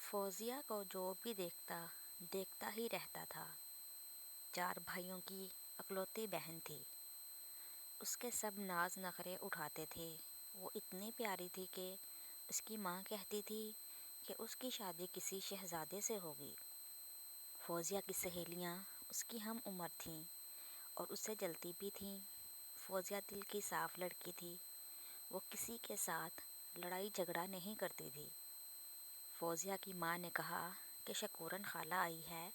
فوزیہ کو جو بھی دیکھتا دیکھتا ہی رہتا تھا۔ 4 بھائیوں کی اکلوتی بہن تھی۔ اس کے سب ناز نخرے اٹھاتے تھے۔ وہ اتنی پیاری تھی کہ اس کی ماں کہتی تھی کہ اس کی شادی کسی شہزادے سے ہوگی۔ فوزیہ کی سہیلیاں اس کی ہم عمر تھیں اور اس سے جلتی بھی تھیں۔ فوزیہ دل کی صاف لڑکی تھی۔ وہ کسی کے ساتھ لڑائی جھگڑا نہیں کرتی تھی۔ فوزیہ کی ماں نے کہا کہ شکورن خالہ آئی ہے،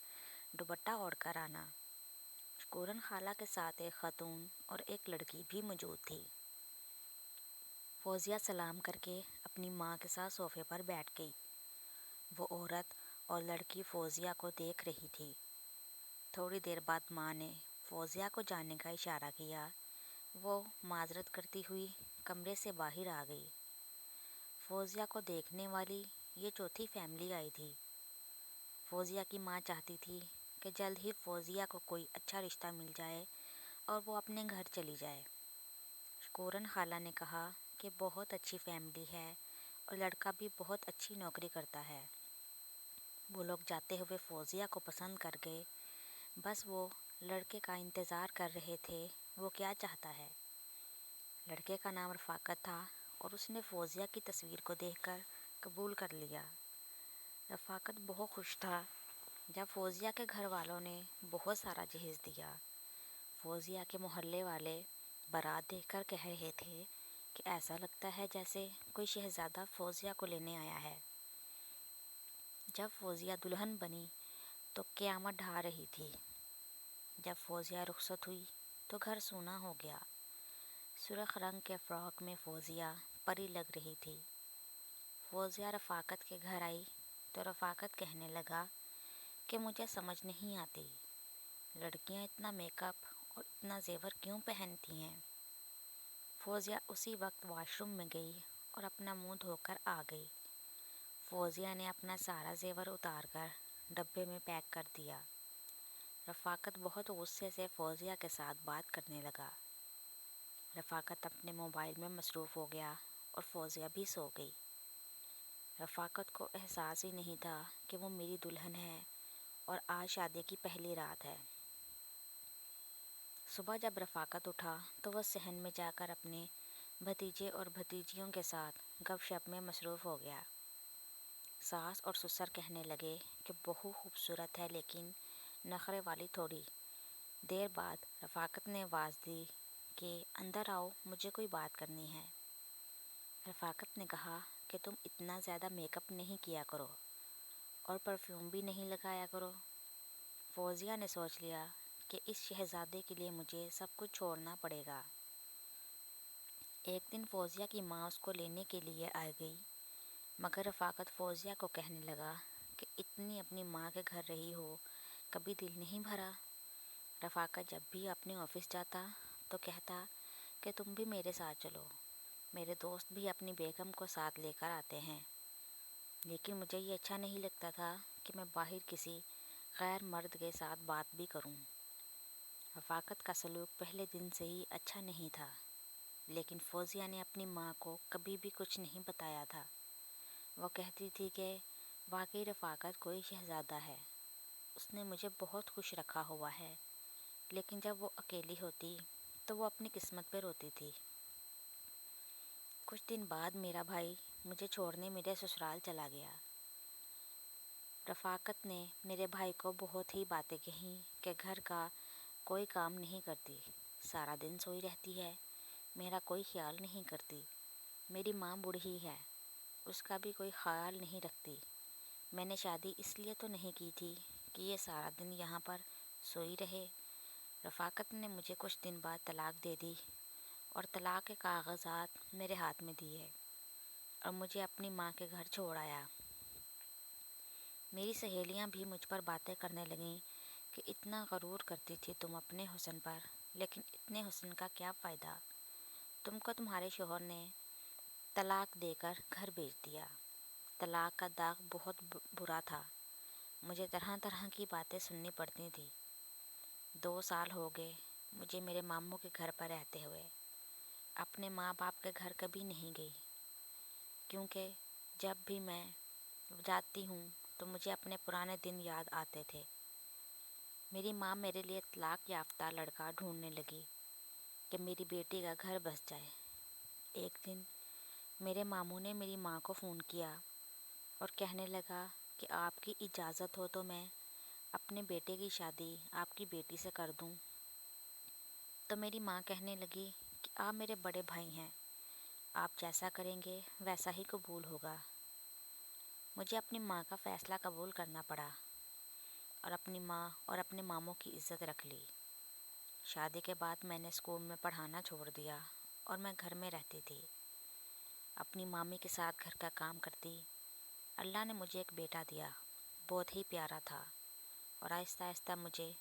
دوپٹہ اوڑھ کر آنا۔ شکورن خالہ کے ساتھ ایک خاتون اور ایک لڑکی بھی موجود تھی۔ فوزیہ سلام کر کے اپنی ماں کے ساتھ صوفے پر بیٹھ گئی۔ وہ عورت اور لڑکی فوزیہ کو دیکھ رہی تھی۔ تھوڑی دیر بعد ماں نے فوزیہ کو جانے کا اشارہ کیا۔ وہ معذرت کرتی ہوئی کمرے سے باہر آ گئی۔ فوزیہ کو دیکھنے والی یہ چوتھی فیملی آئی تھی۔ فوزیہ کی ماں چاہتی تھی کہ جلد ہی فوزیہ کو کوئی اچھا رشتہ مل جائے اور وہ اپنے گھر چلی جائے۔ شکورن خالہ نے کہا کہ بہت اچھی فیملی ہے اور لڑکا بھی بہت اچھی نوکری کرتا ہے۔ وہ لوگ جاتے ہوئے فوزیہ کو پسند کر گئے۔ بس وہ لڑکے کا انتظار کر رہے تھے، وہ کیا چاہتا ہے۔ لڑکے کا نام رفاقت تھا اور اس نے فوزیہ کی تصویر کو دیکھ کر قبول کر لیا۔ رفاقت بہت خوش تھا جب فوزیہ کے گھر والوں نے بہت سارا جہیز دیا۔ فوزیہ کے محلے والے بارات دیکھ کر کہہ رہے تھے کہ ایسا لگتا ہے جیسے کوئی شہزادہ فوزیہ کو لینے آیا ہے۔ جب فوزیہ دلہن بنی تو قیامت ڈھا رہی تھی۔ جب فوزیہ رخصت ہوئی تو گھر سونا ہو گیا۔ سرخ رنگ کے فراک میں فوزیہ پری لگ رہی تھی۔ فوزیہ رفاقت کے گھر آئی تو رفاقت کہنے لگا کہ مجھے سمجھ نہیں آتی، لڑکیاں اتنا میک اپ اور اتنا زیور کیوں پہنتی ہیں۔ فوزیہ اسی وقت واش روم میں گئی اور اپنا منہ دھو کر آ گئی۔ فوزیہ نے اپنا سارا زیور اتار کر ڈبے میں پیک کر دیا۔ رفاقت بہت غصے سے فوزیہ کے ساتھ بات کرنے لگا۔ رفاقت اپنے موبائل میں مصروف ہو گیا اور فوزیہ بھی سو گئی۔ رفاقت کو احساس ہی نہیں تھا کہ وہ میری دلہن ہے اور آج شادی کی پہلی رات ہے۔ صبح جب رفاقت اٹھا تو وہ صحن میں جا کر اپنے بھتیجے اور بھتیجیوں کے ساتھ گپ شپ میں مصروف ہو گیا۔ ساس اور سسر کہنے لگے کہ بہو خوبصورت ہے لیکن نخرے والی تھوڑی۔ دیر بعد رفاقت نے آواز دی کہ اندر آؤ، مجھے کوئی بات کرنی ہے۔ رفاقت نے کہا کہ تم اتنا زیادہ میک اپ نہیں کیا کرو اور پرفیوم بھی نہیں لگایا کرو۔ فوزیہ نے سوچ لیا کہ اس شہزادے کے لیے مجھے سب کچھ چھوڑنا پڑے گا۔ ایک دن فوزیہ کی ماں اس کو لینے کے لیے آ گئی، مگر رفاقت فوزیہ کو کہنے لگا کہ اتنی اپنی ماں کے گھر رہی ہو، کبھی دل نہیں بھرا۔ رفاقت جب بھی اپنے آفس جاتا تو کہتا کہ تم بھی میرے ساتھ چلو، میرے دوست بھی اپنی بیگم کو ساتھ لے کر آتے ہیں، لیکن مجھے یہ اچھا نہیں لگتا تھا کہ میں باہر کسی غیر مرد کے ساتھ بات بھی کروں۔ رفاقت کا سلوک پہلے دن سے ہی اچھا نہیں تھا، لیکن فوزیہ نے اپنی ماں کو کبھی بھی کچھ نہیں بتایا تھا۔ وہ کہتی تھی کہ واقعی رفاقت کوئی شہزادہ ہے، اس نے مجھے بہت خوش رکھا ہوا ہے، لیکن جب وہ اکیلی ہوتی تو وہ اپنی قسمت پہ روتی تھی۔ کچھ دن بعد میرا بھائی مجھے چھوڑنے میرے سسرال چلا گیا۔ رفاقت نے میرے بھائی کو بہت ہی باتیں کہیں کہ گھر کا کوئی کام نہیں کرتی، سارا دن سوئی رہتی ہے، میرا کوئی خیال نہیں کرتی۔ میری ماں بوڑھی ہے، اس کا بھی کوئی خیال نہیں رکھتی۔ میں نے شادی اس لیے تو نہیں کی تھی کہ یہ سارا دن یہاں پر سوئی رہے۔ رفاقت نے مجھے کچھ دن بعد طلاق دے دی اور طلاق کے کاغذات میرے ہاتھ میں دیے اور مجھے اپنی ماں کے گھر چھوڑ آیا۔ میری سہیلیاں بھی مجھ پر باتیں کرنے لگیں کہ اتنا غرور کرتی تھی تم اپنے حسن پر، لیکن اتنے حسن کا کیا فائدہ، تم کو تمہارے شوہر نے طلاق دے کر گھر بھیج دیا۔ طلاق کا داغ بہت برا تھا، مجھے طرح طرح کی باتیں سننی پڑتی تھیں۔ 2 سال ہو گئے مجھے میرے ماموں کے گھر پر رہتے ہوئے، اپنے ماں باپ کے گھر کبھی نہیں گئی، کیونکہ جب بھی میں جاتی ہوں تو مجھے اپنے پرانے دن یاد آتے تھے۔ میری ماں میرے لیے طلاق یافتہ لڑکا ڈھونڈنے لگی کہ میری بیٹی کا گھر بس جائے۔ ایک دن میرے ماموں نے میری ماں کو فون کیا اور کہنے لگا کہ آپ کی اجازت ہو تو میں اپنے بیٹے کی شادی آپ کی بیٹی سے کر دوں۔ تو میری ماں کہنے لگی کہ آپ میرے بڑے بھائی ہیں، آپ جیسا کریں گے ویسا ہی قبول ہوگا۔ مجھے اپنی ماں کا فیصلہ قبول کرنا پڑا اور اپنی ماں اور اپنے ماموں کی عزت رکھ لی۔ شادی کے بعد میں نے اسکول میں پڑھانا چھوڑ دیا اور میں گھر میں رہتی تھی، اپنی مامی کے ساتھ گھر کا کام کرتی۔ اللہ نے مجھے ایک بیٹا دیا، بہت ہی پیارا تھا، اور آہستہ آہستہ مجھے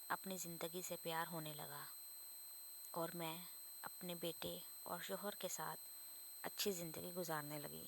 اپنی زندگی سے پیار ہونے لگا اور میں اپنے بیٹے اور شوہر کے ساتھ اچھی زندگی گزارنے لگی۔